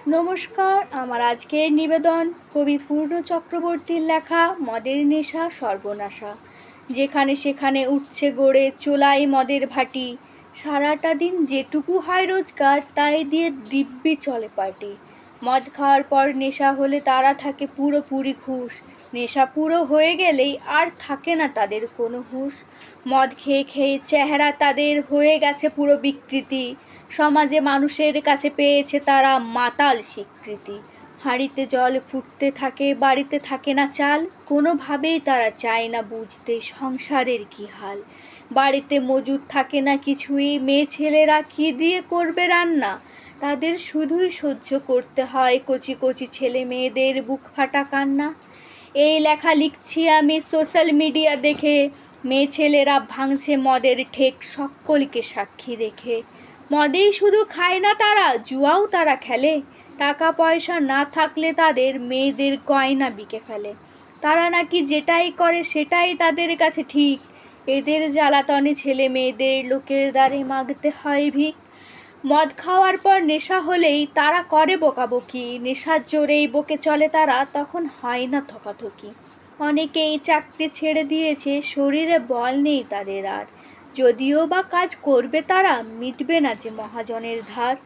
নমস্কার, আমার আজকের নিবেদন কবি পূর্ণ চক্রবর্তীর লেখা মদের নেশা সর্বনাশা। যেখানে সেখানে উঠছে গড়ে চোলাই মদের ভাটি, সারাটা দিন যেটুকু হয় রোজগার তাই দিয়ে দিব্যি চলে পার্টি। মদ খাওয়ার পর নেশা হলে তারা থাকে পুরোপুরি ঘুষ, নেশা পুরো হয়ে গেলেই আর থাকে না তাদের কোনো হুঁশ। মদ খেয়ে খেয়ে চেহারা তাদের হয়ে গেছে পুরো বিকৃতি, সমাজে মানুষের কাছে পেয়েছে তারা মাতাল স্বীকৃতি। হাঁড়িতে জল ফুটতে থাকে, বাড়িতে থাকে না চাল, কোনোভাবেই তারা চায় না বুঝতে সংসারের কি হাল। বাড়িতে মজুদ থাকে না কিছুই, মেয়ে ছেলেরা কি দিয়ে করবে রান্না, তাদের শুধুই সহ্য করতে হয় কচি কচি ছেলে মেয়েদের বুক ফাটা কান্না। এই লেখা লিখছি আমি সোশ্যাল মিডিয়া দেখে, মেয়ে ছেলেরা ভাঙছে মদের ঠেক সকলকে সাক্ষী রেখে। মদেই শুধু খায় না তারা, জুয়াও তারা খেলে, টাকা পয়সা না থাকলে তাদের মেয়েদের গয়না বিকে ফেলে। তারা নাকি যেটাই করে সেটাই তাদের কাছে ঠিক, এদের জ্বালাতনে ছেলে মেয়েদের লোকের দ্বারে মাগতে হয় ভিক। মদ খাওয়ার পর নেশা হলেই তারা করে বকাবকি, নেশার জোরেই বকে চলে তারা, তখন হয় না থকাথকি। অনেকেই চাকরি ছেড়ে দিয়েছে, শরীরে বল নেই তাদের আর, যদিও বা কাজ করবে তারা মিটবে না যে মহাজনের ধার।